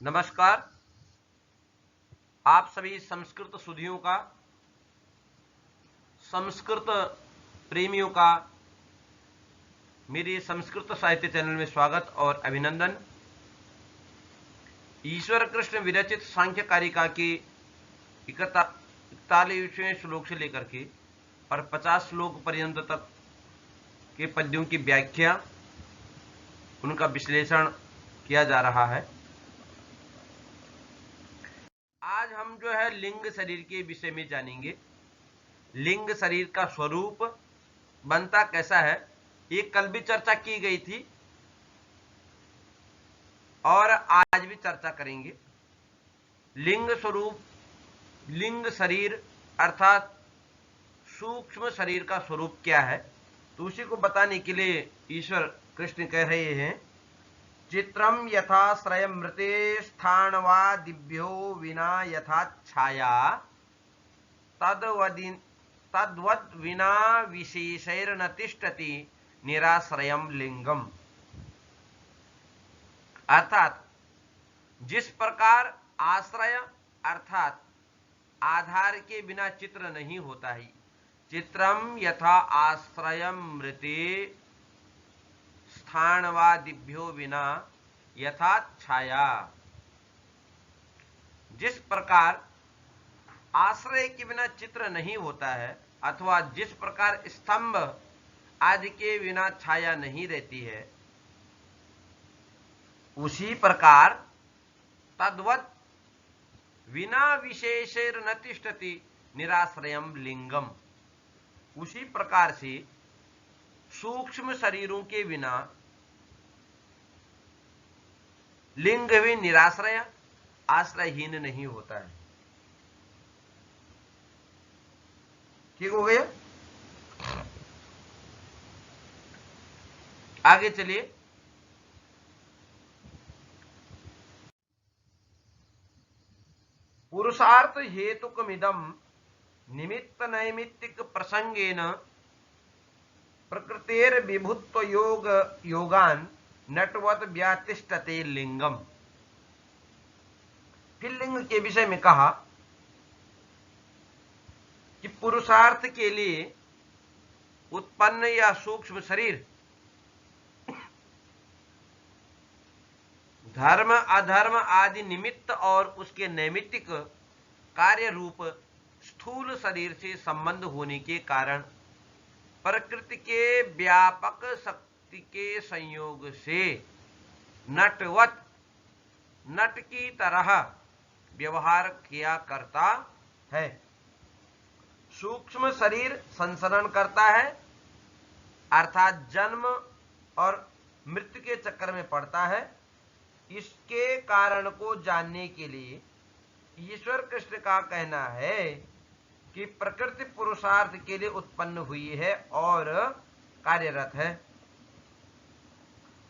नमस्कार। आप सभी संस्कृत सुधियों का, संस्कृत प्रेमियों का मेरे संस्कृत साहित्य चैनल में स्वागत और अभिनंदन। ईश्वर कृष्ण विरचित सांख्य कारिका के 41वें श्लोक से लेकर के और 50 श्लोक पर्यंत तक के पद्यों की व्याख्या, उनका विश्लेषण किया जा रहा है। आज हम जो है लिंग शरीर के विषय में जानेंगे। लिंग शरीर का स्वरूप बनता कैसा है, ये कल भी चर्चा की गई थी और आज भी चर्चा करेंगे। लिंग स्वरूप, लिंग शरीर अर्थात सूक्ष्म शरीर का स्वरूप क्या है, तो उसी को बताने के लिए ईश्वर कृष्ण कह रहे हैं, चित्रम यथाश्रय मृते स्थानवादिभ्यो विना यथा छाया तद्वद विना विशेषैर्न तिष्ठति निराश्रयम लिंगम। अर्थात जिस प्रकार आश्रय अर्थात आधार के बिना चित्र नहीं होता है, चित्रम यथा आश्रय मृते स्थानवादिभ्यो विना यथा छाया। जिस प्रकार आश्रय के बिना चित्र नहीं होता है, अथवा जिस प्रकार स्तंभ आदि के बिना छाया नहीं रहती है, उसी प्रकार तद्वत विना विशेषेर न तिष्ठति निराश्रयम लिंगम। उसी प्रकार से सूक्ष्म शरीरों के बिना लिंग भी निराश्रय, आश्रयहीन नहीं होता है। ठीक हो गया। आगे चलिए। पुरुषार्थ हेतुकमिदं निमित्त नैमित्तिक प्रसंगेन प्रकृतेर विभुत्व योग योगान नटवत व्यातिष्ठते लिंगम। फिर लिंग के विषय में कहा कि पुरुषार्थ के लिए उत्पन्न या सूक्ष्म शरीर धर्म अधर्म आदि निमित्त और उसके नैमित्तिक कार्य रूप स्थूल शरीर से संबंध होने के कारण प्रकृति के व्यापक शक्ति के संयोग से नटवत, नट की तरह व्यवहार किया करता है। सूक्ष्म शरीर संसरण करता है, अर्थात जन्म और मृत्यु के चक्कर में पड़ता है। इसके कारण को जानने के लिए ईश्वर कृष्ण का कहना है कि प्रकृति पुरुषार्थ के लिए उत्पन्न हुई है और कार्यरत है।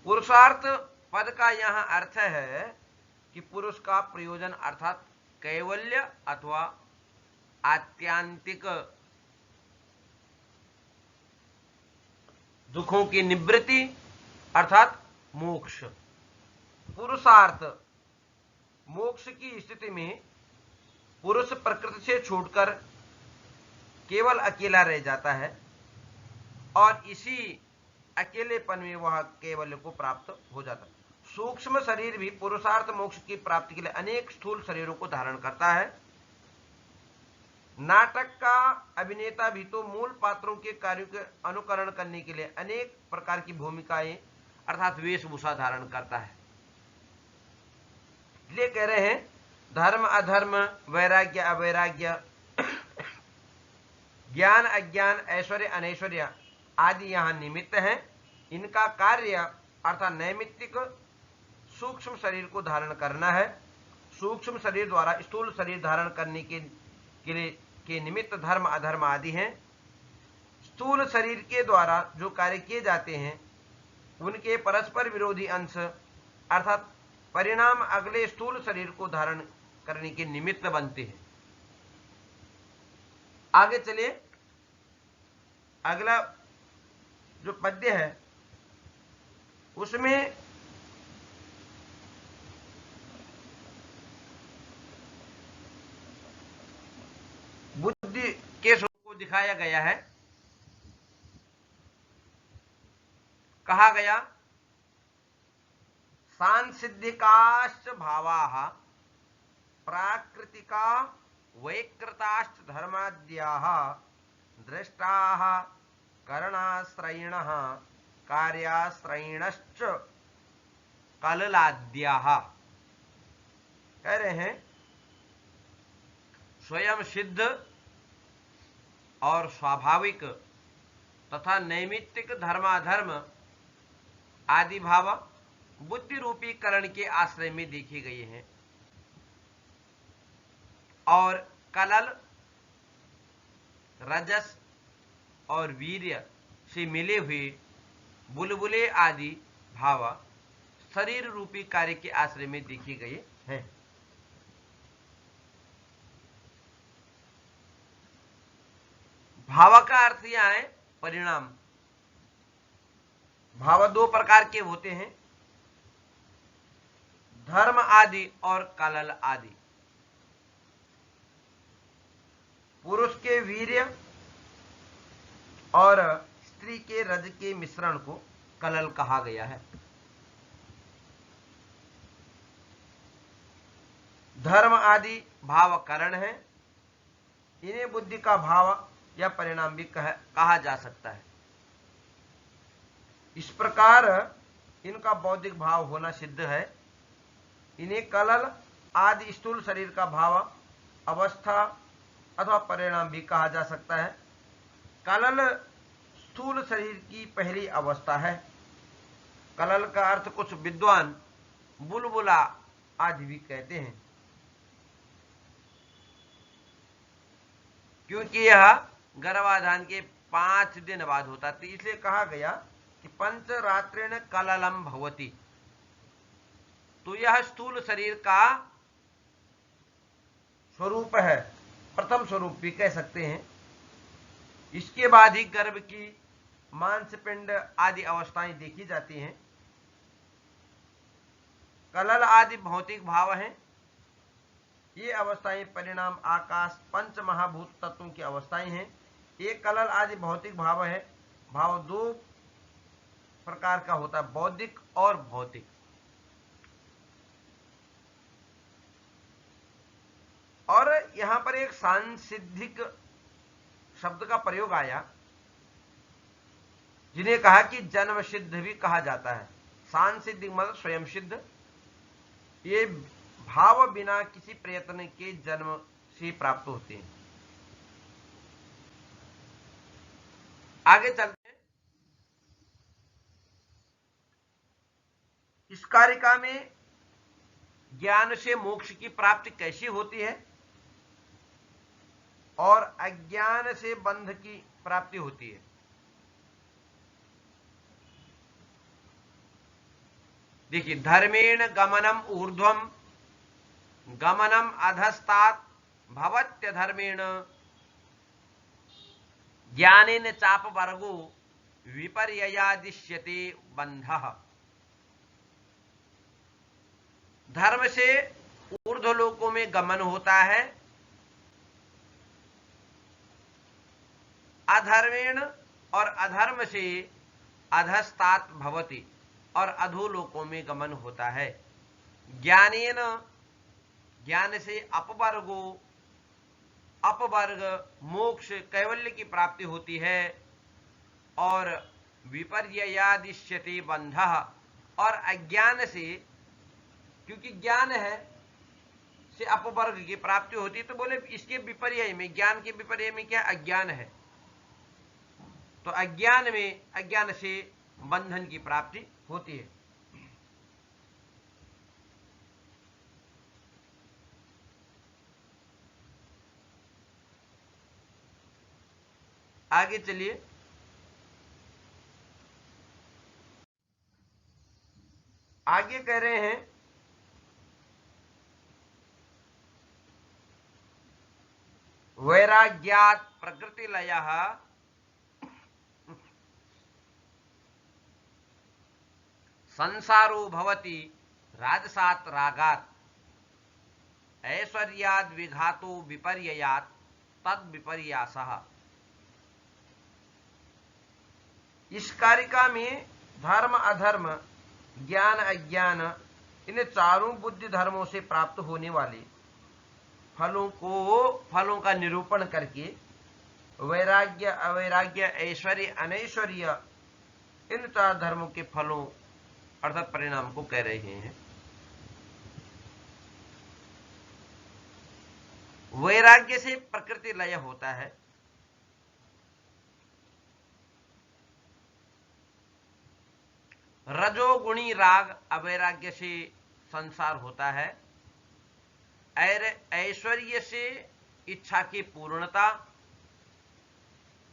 पुरुषार्थ पद का यहां अर्थ है कि पुरुष का प्रयोजन अर्थात कैवल्य अथवा आत्यांतिक दुखों की निवृत्ति अर्थात मोक्ष। पुरुषार्थ मोक्ष की स्थिति में पुरुष प्रकृति से छूटकर केवल अकेला रह जाता है और इसी अकेलेपन में वह केवल्य को प्राप्त हो जाता है। सूक्ष्म शरीर भी पुरुषार्थ मोक्ष की प्राप्ति के लिए अनेक स्थूल शरीरों को धारण करता है। नाटक का अभिनेता भी तो मूल पात्रों के कार्यों के अनुकरण करने के लिए अनेक प्रकार की भूमिकाएं अर्थात वेशभूषा धारण करता है। इसलिए कह रहे हैं धर्म अधर्म, वैराग्य अवैराग्य, ज्ञान अज्ञान, ऐश्वर्य अनैश्वर्य आदि यहां निमित्त हैं। इनका कार्य अर्थात नैमित्तिक सूक्ष्म शरीर को धारण करना है। सूक्ष्म शरीर द्वारा स्थूल शरीर धारण करने के निमित्त धर्म अधर्म आदि हैं। स्थूल शरीर के द्वारा जो कार्य किए जाते हैं उनके परस्पर विरोधी अंश अर्थात परिणाम अगले स्थूल शरीर को धारण करने के निमित्त बनते हैं। आगे चलिए। अगला जो पद्य है उसमें दिखाया गया है। कहा गया सांसिद्धिकाश्च भावाः प्राकृतिका वैकृताश्च धर्माद्याः दृष्टाः करणाश्रयिणः कार्याश्रयिणश्च कललाद्याः। कह रहे हैं स्वयं सिद्ध और स्वाभाविक तथा नैमित्तिक धर्माधर्म आदि भाव बुद्धि रूपी करण के आश्रय में देखे गए हैं और कलल रजस और वीर्य से मिले हुए बुलबुले आदि भाव शरीर रूपी कार्य के आश्रय में देखे गए हैं। भाव का अर्थ यहां है परिणाम। भाव दो प्रकार के होते हैं, धर्म आदि और कलल आदि। पुरुष के वीर्य और स्त्री के रज के मिश्रण को कलल कहा गया है। धर्म आदि भाव कारण है, इन्हें बुद्धि का भाव या परिणाम भी कहा जा सकता है। इस प्रकार इनका बौद्धिक भाव होना सिद्ध है। इन्हें कलल आदि स्थूल शरीर का भाव, अवस्था अथवा परिणाम भी कहा जा सकता है। कलल स्थूल शरीर की पहली अवस्था है। कलल का अर्थ कुछ विद्वान बुलबुला आदि भी कहते हैं, क्योंकि यह गर्भाधान के 5 दिन बाद होता है, इसलिए कहा गया कि पंचरात्रेण कललम भवति। तो यह स्थूल शरीर का स्वरूप है, प्रथम स्वरूप भी कह सकते हैं। इसके बाद ही गर्भ की मांसपिंड आदि अवस्थाएं देखी जाती हैं। कलल आदि भौतिक भाव हैं। ये अवस्थाएं परिणाम आकाश पंच महाभूत तत्वों की अवस्थाएं हैं। ये कलल आदि भौतिक भाव है। भाव दो प्रकार का होता है, बौद्धिक और भौतिक। और यहां पर एक सांसिद्धिक शब्द का प्रयोग आया, जिन्हें कहा कि जन्म सिद्ध भी कहा जाता है। सांसिद्धिक मतलब स्वयं सिद्ध। ये भाव बिना किसी प्रयत्न के जन्म से प्राप्त होते हैं। आगे चलते हैं। इस कारिका में ज्ञान से मोक्ष की प्राप्ति कैसी होती है और अज्ञान से बंध की प्राप्ति होती है। देखिए, धर्मेण गमनम ऊर्ध्वम गमनम अधस्तात् भवत्य धर्मेण ज्ञानेन चाप वर्गो विपर्ययादिश्यते बंधः। धर्म से ऊर्ध्व लोकों में गमन होता है, अधर्मेण और अधर्म से अधस्तात् भवति और अधोलोकों में गमन होता है। ज्ञानेन ज्ञान से अपवर्गो अपवर्ग मोक्ष कैवल्य की प्राप्ति होती है और विपर्ययादिश्यते बंधः और अज्ञान से, क्योंकि ज्ञान है से अपवर्ग की प्राप्ति होती है, तो बोले इसके विपर्य में, ज्ञान के विपर्य में क्या अज्ञान है, तो अज्ञान में अज्ञान से बंधन की प्राप्ति होती है। आगे चलिए। आगे कह रहे हैं वैराग्यात् प्रकृति लयः संसारो भवति राजसात् रागात् ऐश्वर्याद् विघातो विपर्ययात् तद विपर्यासः। इस कारिका में धर्म अधर्म ज्ञान अज्ञान इन चारों बुद्धि धर्मों से प्राप्त होने वाले फलों का निरूपण करके वैराग्य अवैराग्य ऐश्वर्य अनैश्वर्य इन चार धर्मों के फलों अर्थात परिणाम को कह रहे हैं। वैराग्य से प्रकृति लय होता है, रजोगुणी राग अवैराग्य से संसार होता है, ऐश्वर्य से इच्छा की पूर्णता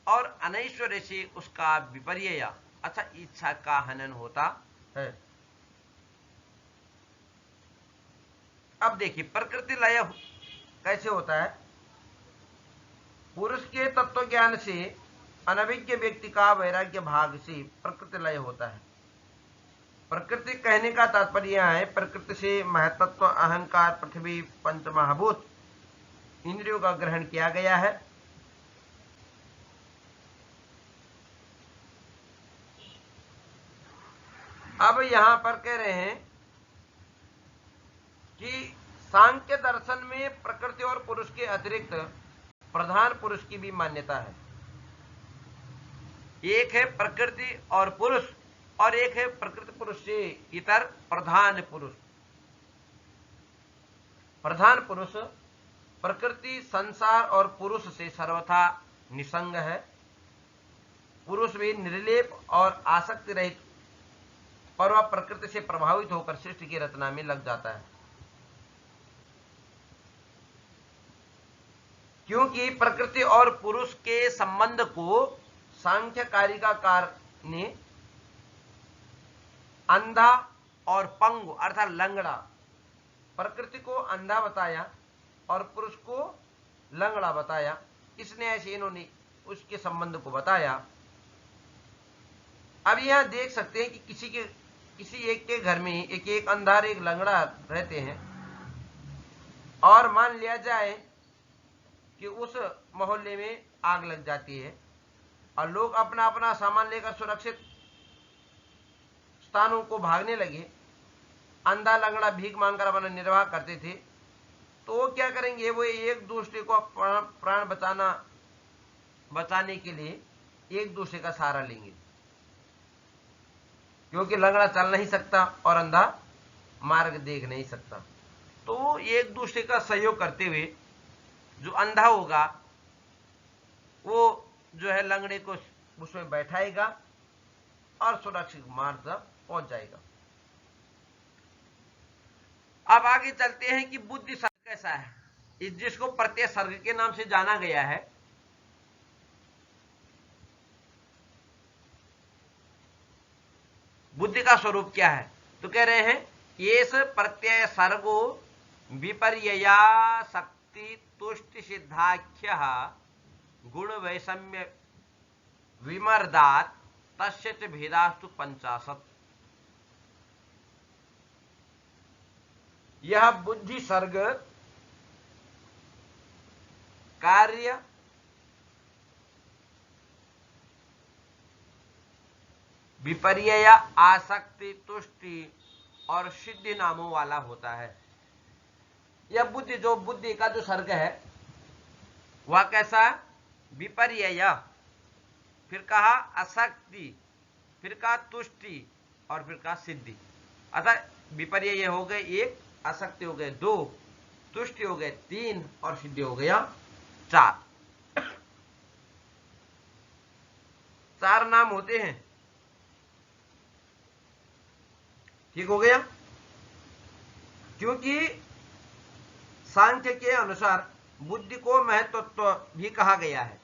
और अनैश्वर्य से उसका विपर्य अर्थात इच्छा का हनन होता है। अब देखिए प्रकृति लय कैसे होता है। पुरुष के तत्व ज्ञान से अनभिज्ञ व्यक्ति का वैराग्य भाग से प्रकृति लय होता है। प्रकृति कहने का तात्पर्य है प्रकृति से महतत्व अहंकार पृथ्वी पंच महाभूत इंद्रियों का ग्रहण किया गया है। अब यहां पर कह रहे हैं कि सांख्य दर्शन में प्रकृति और पुरुष के अतिरिक्त प्रधान पुरुष की भी मान्यता है। एक है प्रकृति और पुरुष और एक है प्रकृति पुरुष से इतर प्रधान पुरुष। प्रधान पुरुष प्रकृति संसार और पुरुष से सर्वथा निसंग है। पुरुष भी निर्लेप और आसक्ति रहित पर वह प्रकृति से प्रभावित होकर सृष्टि की रचना में लग जाता है, क्योंकि प्रकृति और पुरुष के संबंध को सांख्य कारिकाकार ने अंधा और पंगु अर्थात लंगड़ा, प्रकृति को अंधा बताया और पुरुष को लंगड़ा बताया। इसने ऐसे इन्होंने उसके संबंध को बताया। अब यहां देख सकते हैं कि किसी एक के घर में एक अंधा एक लंगड़ा रहते हैं और मान लिया जाए कि उस मोहल्ले में आग लग जाती है और लोग अपना अपना सामान लेकर सुरक्षित स्थानों को भागने लगे। अंधा लंगड़ा भीख मांगकर अपना निर्वाह करते थे, तो वो क्या करेंगे, वो एक दूसरे को प्राण बचाने के लिए एक दूसरे का सहारा लेंगे, क्योंकि लंगड़ा चल नहीं सकता और अंधा मार्ग देख नहीं सकता। तो एक दूसरे का सहयोग करते हुए जो अंधा होगा वो जो है लंगड़े को उसमें बैठाएगा और सुरक्षित मार्ग तक पहुंच जाएगा। अब आगे चलते हैं कि बुद्धि सर्ग कैसा है, इस जिसको प्रत्यय सर्ग के नाम से जाना गया है। बुद्धि का स्वरूप क्या है, तो कह रहे हैं ये प्रत्यय सर्गो विपर्यया शक्ति तुष्टि सिद्धाख्य गुण वैषम्य विमर्दात तस्य च भेदास्तु 50। यह बुद्धि सर्ग कार्य विपर्यय आसक्ति तुष्टि और सिद्धि नामों वाला होता है। यह बुद्धि का जो सर्ग है वह कैसा, विपर्यय, फिर कहा आसक्ति, फिर कहा तुष्टि और फिर कहा सिद्धि। अतः विपर्यय हो गए 1, आसक्ति हो गए 2, तुष्टि हो गए 3 और सिद्धि हो गया 4। 4 नाम होते हैं। ठीक हो गया। क्योंकि सांख्य के अनुसार बुद्धि को महत्त्व भी कहा गया है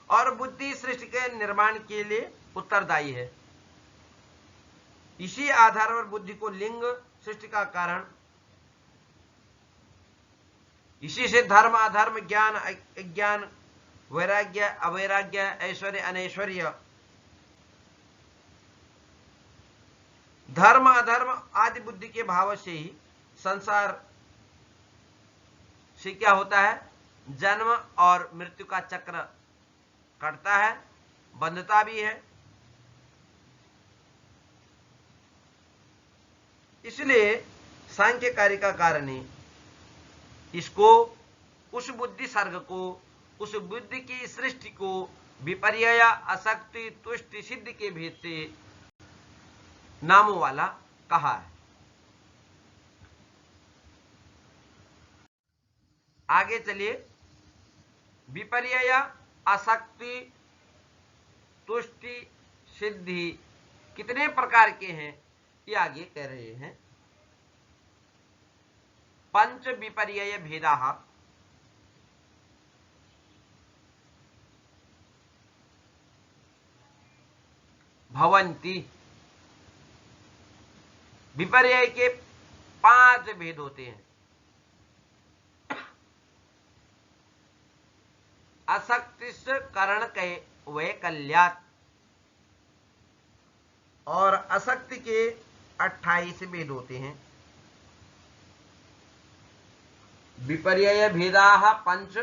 और बुद्धि सृष्टि के निर्माण के लिए उत्तरदायी है। इसी आधार पर बुद्धि को लिंग सृष्टि का कारण, इसी से धर्म अधर्म ज्ञान अज्ञान वैराग्य अवैराग्य ऐश्वर्य अनैश्वर्य धर्म अधर्म आदि बुद्धि के भाव से ही संसार से क्या होता है, जन्म और मृत्यु का चक्र कटता है, बंधता भी है। इसलिए सांख्यकारी का कारण इसको, उस बुद्धि सर्ग को, उस बुद्धि की सृष्टि को विपर्यय, आसक्ति, तुष्टि, सिद्धि के भेद से नामों वाला कहा है। आगे चलिए, विपर्यय, आसक्ति, तुष्टि, सिद्धि कितने प्रकार के हैं ये आगे कह रहे हैं। पंच विपर्यय भेदाः भवन्ति। विपर्यय के 5 भेद होते हैं। असक्तिश्च करण वैकल्यात्, और असक्ति के 28 भेद होते हैं। विपर्यय भेदाः पंच,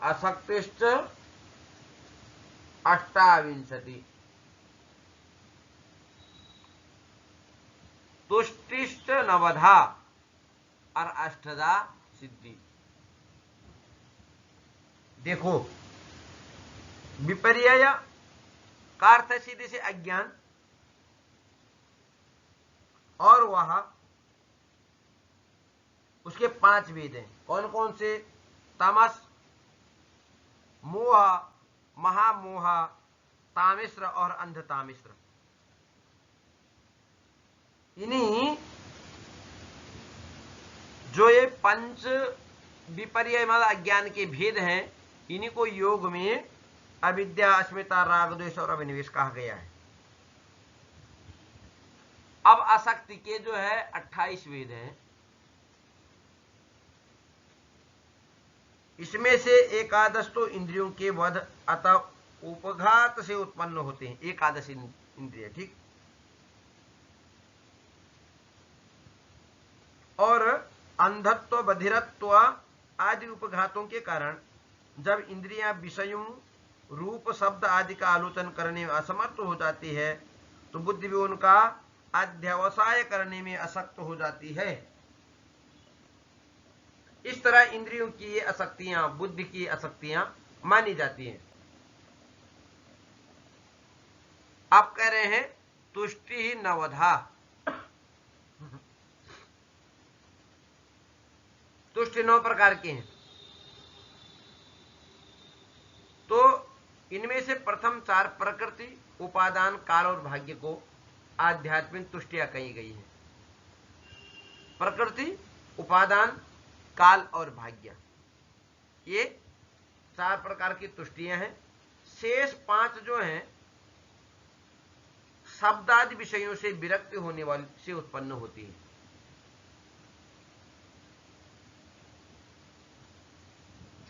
असक्तिश्च 28, तुष्टिश्च 9 और 8 सिद्धि। देखो, विपर्यय का अर्थ है सीधे से अज्ञान, और वह उसके 5 भेद हैं। कौन कौन से? तमस, मोह, महामोह, तामिश्र और अंधतामिश्र। इन्हीं जो ये पंच विपर्यय मतलब अज्ञान के भेद हैं, इन्हीं को योग में अविद्या, अस्मिता, राग, द्वेष और अभिनिवेश कहा गया है। अब आसक्ति के जो है 28 भेद हैं। इसमें से एकादश तो इंद्रियों के वध अतः उपघात से उत्पन्न होते हैं। एकादश इंद्रिय, ठीक। और अंधत्व, बधिरत्व आदि उपघातों के कारण जब इंद्रियां विषयों, रूप, शब्द आदि का आलोचन करने में असमर्थ हो जाती है, तो बुद्धि भी उनका अध्यवसाय करने में असक्त हो जाती है। इस तरह इंद्रियों की ये आसक्तियां, बुद्धि की आसक्तियां मानी जाती हैं। आप कह रहे हैं तुष्टि ही 9। तुष्टि 9 प्रकार के हैं। तो इनमें से प्रथम 4 प्रकृति, उपादान, काल और भाग्य को आध्यात्मिक तुष्टियां कही गई हैं। प्रकृति, उपादान, काल और भाग्य, ये 4 प्रकार की तुष्टियां हैं। शेष 5 जो हैं शब्दादि विषयों से विरक्त होने वाली से उत्पन्न होती है।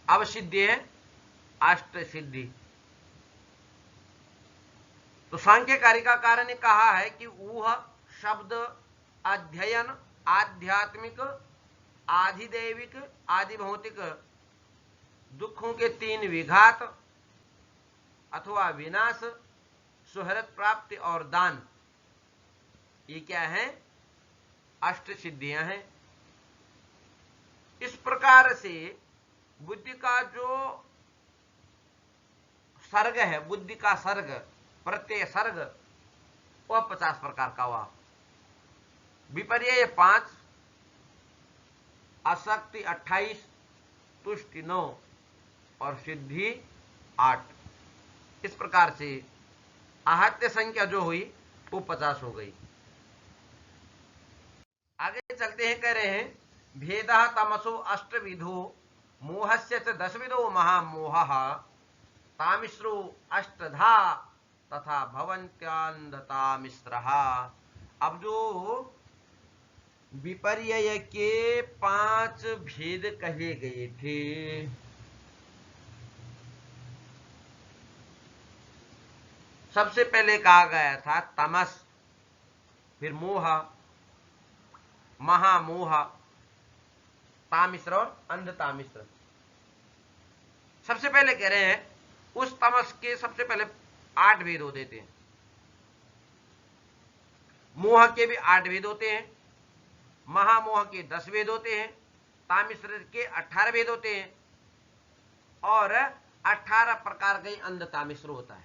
अब सिद्धि है 8 सिद्धि। तो सांख्यकारी का कारण कहा है कि ऊह शब्द, अध्ययन, आध्यात्मिक, आधिदैविक, आदि भौतिक दुखों के 3 विघात अथवा विनाश, सुहृत प्राप्ति और दान, ये क्या है? 8 सिद्धियां हैं। इस प्रकार से बुद्धि का जो सर्ग है, बुद्धि का सर्ग, प्रत्यय सर्ग, वह 50 प्रकार का हुआ। विपर्यय 5, आसक्ति 28, तुष्टि 9 और सिद्धि 8। इस प्रकार से आहत्य संख्या जो हुई वो 50 हो गई। आगे चलते हैं, कह रहे हैं भेदः तमसो 8 विधो, मोहस्य च 10 विधो महामोहः, तामिश्रो 8 तथा भवन्त्यन्धतामिश्रः। अब जो विपर्यय के 5 भेद कहे गए थे, सबसे पहले कहा गया था तमस, फिर मोह, महामोह, तामिश्र और अंधतामिश्र। सबसे पहले कह रहे हैं उस तमस के सबसे पहले 8 भेद होते थे। मोह के भी 8 भेद होते हैं, महामोह के 10 भेद होते हैं, तामिश्र के 18 भेद होते हैं, और 18 प्रकार का ही अंध तामिश्र होता है।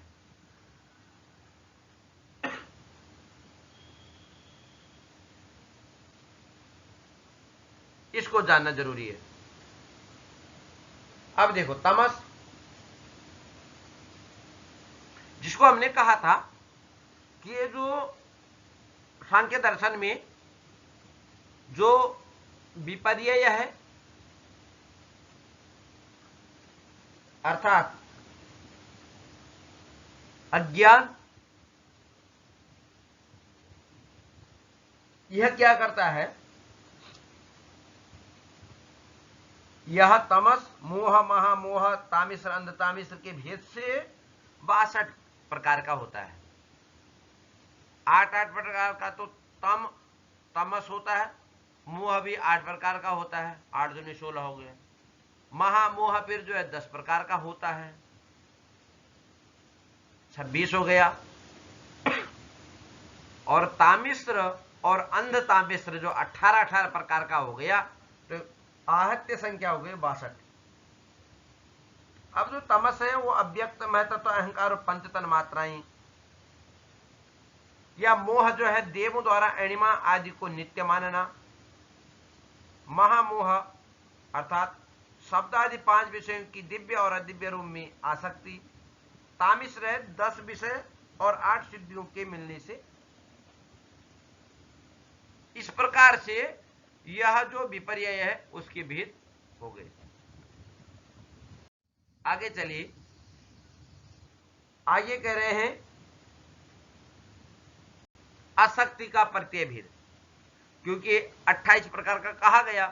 इसको जानना जरूरी है। अब देखो, तमस जिसको हमने कहा था कि ये जो सांख्य दर्शन में जो विपर्यय है, अर्थात अज्ञान, यह क्या करता है, यह तमस मोह महामोह तामिश्र अंध तामिश्र के भेद से 62 प्रकार का होता है। 8 प्रकार का तो तमस होता है, मोह भी 8 प्रकार का होता है, 8 दूनी 16 हो गए। महामोह फिर जो है 10 प्रकार का होता है, 26 हो गया। और तामिश्र और अंध तामिश्र जो 18 प्रकार का हो गया, तो आहत्य संख्या हो गई 62। अब जो तमस है वो अव्यक्त महत्व तो अहंकार और पंचतन मात्राएं, या मोह जो है देवों द्वारा अणिमा आदि को नित्य मानना, महामोह अर्थात शब्द आदि 5 विषयों की दिव्य और अदिव्य रूप में आसक्ति, तामिश्र है 10 विषय और 8 सिद्धियों के मिलने से। इस प्रकार से यह जो विपर्यय है उसके भेद हो गए। आगे चलिए, आगे कह रहे हैं आसक्ति का प्रत्यय भेद, क्योंकि 28 प्रकार का कहा गया,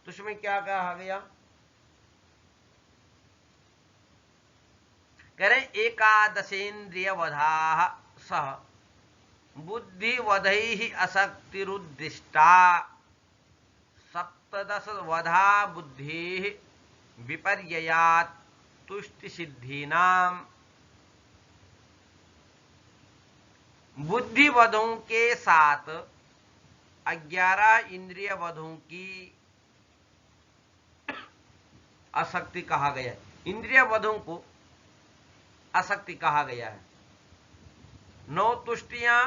तो उसमें क्या कहा गया, कह रहे एकादशेन्द्रिय वधा सह बुद्धि वधि असक्तिरुद्दिष्टा 17 वधा बुद्धि विपर्ययात् तुष्टि सिद्धीनाम। बुद्धि वधों के साथ 11 इंद्रिय वधों की आसक्ति कहा गया है। इंद्रिय वधों को आसक्ति कहा गया है। 9 तुष्टियां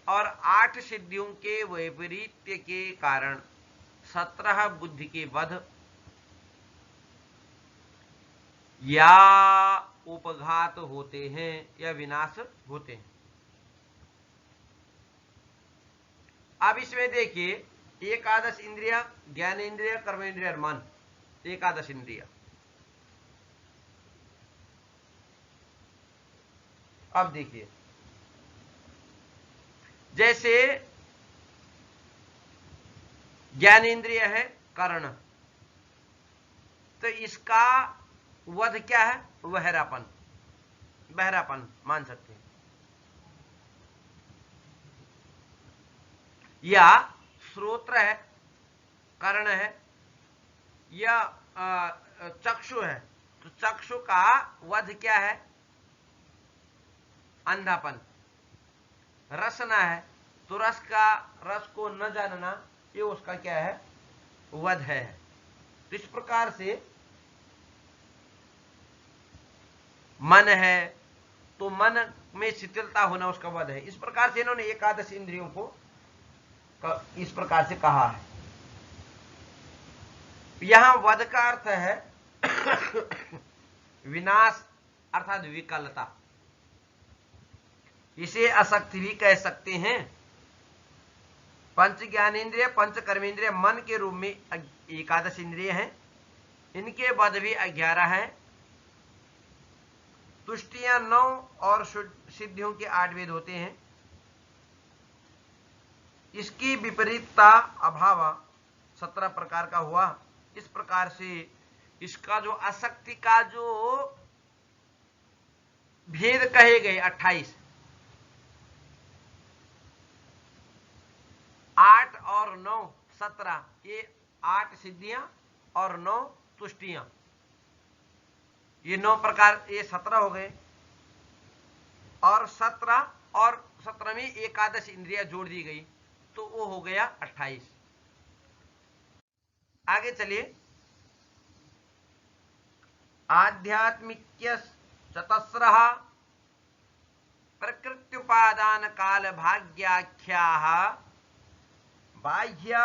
और 8 सिद्धियों के वैपरीत्य के कारण 17 बुद्धि के वध या उपघात होते हैं या विनाश होते हैं। अब इसमें देखिए, एकादश इंद्रिया, ज्ञानेन्द्रिय, कर्मेंद्रिय और मन, एकादश इंद्रिया। अब देखिए, जैसे ज्ञानेन्द्रिय है कर्ण, तो इसका वध क्या है, बहरापन, बहरापन मान सकते हैं। या श्रोत्र है, कर्ण है, या चक्षु है, तो चक्षु का वध क्या है, अंधापन। रसना है, तो रस को न जानना, ये उसका क्या है, वध है। तो इस प्रकार से मन है, तो मन में शिथिलता होना उसका वध है। इस प्रकार से इन्होंने एकादश इंद्रियों को इस प्रकार से कहा है। यहां वध का अर्थ है विनाश अर्थात विकलता। इसे आसक्ति भी कह सकते हैं। पंच ज्ञानेन्द्रिय, पंच कर्मेंद्रिय, मन के रूप में एकादश इंद्रिय हैं, इनके वध भी 11 हैं। तुष्टियां 9 और सिद्धियों के 8 भेद होते हैं। इसकी विपरीतता अभाव 17 प्रकार का हुआ। इस प्रकार से इसका जो आसक्ति का जो भेद कहे गए 28, 8 और 9 17, ये 8 सिद्धियां और 9 तुष्टियां। ये 9 प्रकार, ये 17 हो गए, और 17वीं एकादश इंद्रिया जोड़ दी गई तो वो हो गया 28। आगे चलिए, आध्यात्मिक्य चतस्रः प्रकृत्युपादान काल भाग्याख्याः बाह्य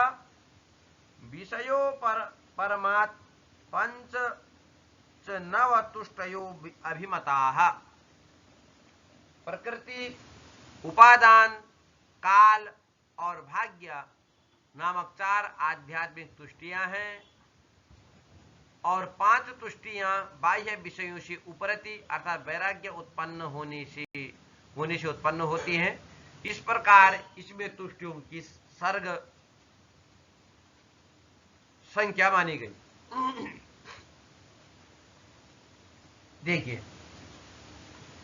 विषयो परमात् पंच च नव तुष्टयो अभिमताः। प्रकृति, उपादान, काल और भाग्य नामक 4 आध्यात्मिक तुष्टियां हैं, और 5 तुष्टियां बाह्य विषयों से उपरति अर्थात वैराग्य उत्पन्न होने से उत्पन्न होती हैं। इस प्रकार इसमें तुष्टियों की सर्ग संख्या मानी गई। देखिए,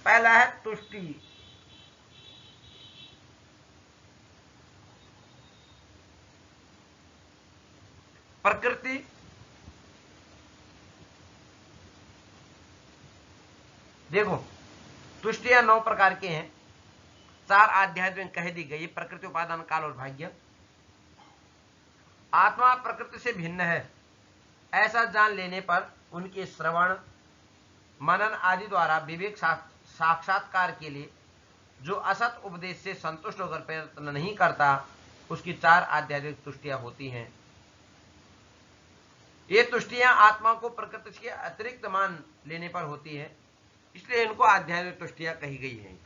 पहला है तुष्टि। प्रकृति, देखो तुष्टियां 9 प्रकार के हैं, 4 आध्यात्मिक कह दी गई, प्रकृति, उपादान, काल और भाग्य। आत्मा प्रकृति से भिन्न है ऐसा जान लेने पर उनके श्रवण, मनन आदि द्वारा विवेक साक्षात्कार के लिए जो असत उपदेश से संतुष्ट होकर प्रयत्न नहीं करता, उसकी 4 आध्यात्मिक तुष्टियां होती हैं। ये तुष्टियां आत्मा को प्रकृति के अतिरिक्त मान लेने पर होती है, इसलिए इनको आध्यात्मिक तुष्टियां कही गई हैं।